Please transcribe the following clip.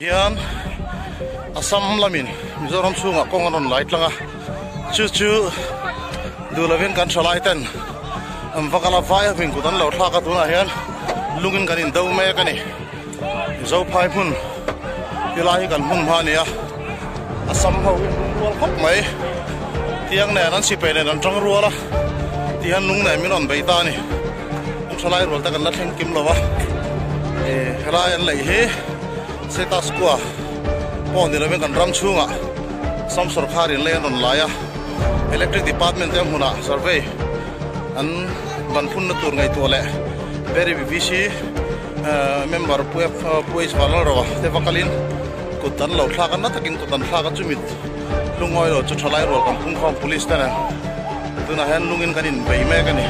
Hian Assam lamin Mizoram sunga konganon light langa chu dulavin kan chalai ten vakala vai vin kudan lo thlaka tuna hian lungin kanin do me kani zo phai mun tilai kan mun mania Assam ho wal khop mai tiang ne nan sipe ne nan tang ruala tian lung ne min on beita ni chalai rol ta kan la thleng kim lowa helai an lei he Seta squwa pon dilo men kan ram chunga sam sarkar in len on laya electric department em huna survey an ban phun na tur ngai tole very bbc member puis valor ro te vakalin kutan lo thla kan na takin kutan thla ka chumit lungoi ro chu thalai ro kan phung khom police ta na tuna han lungin kanin bei me kani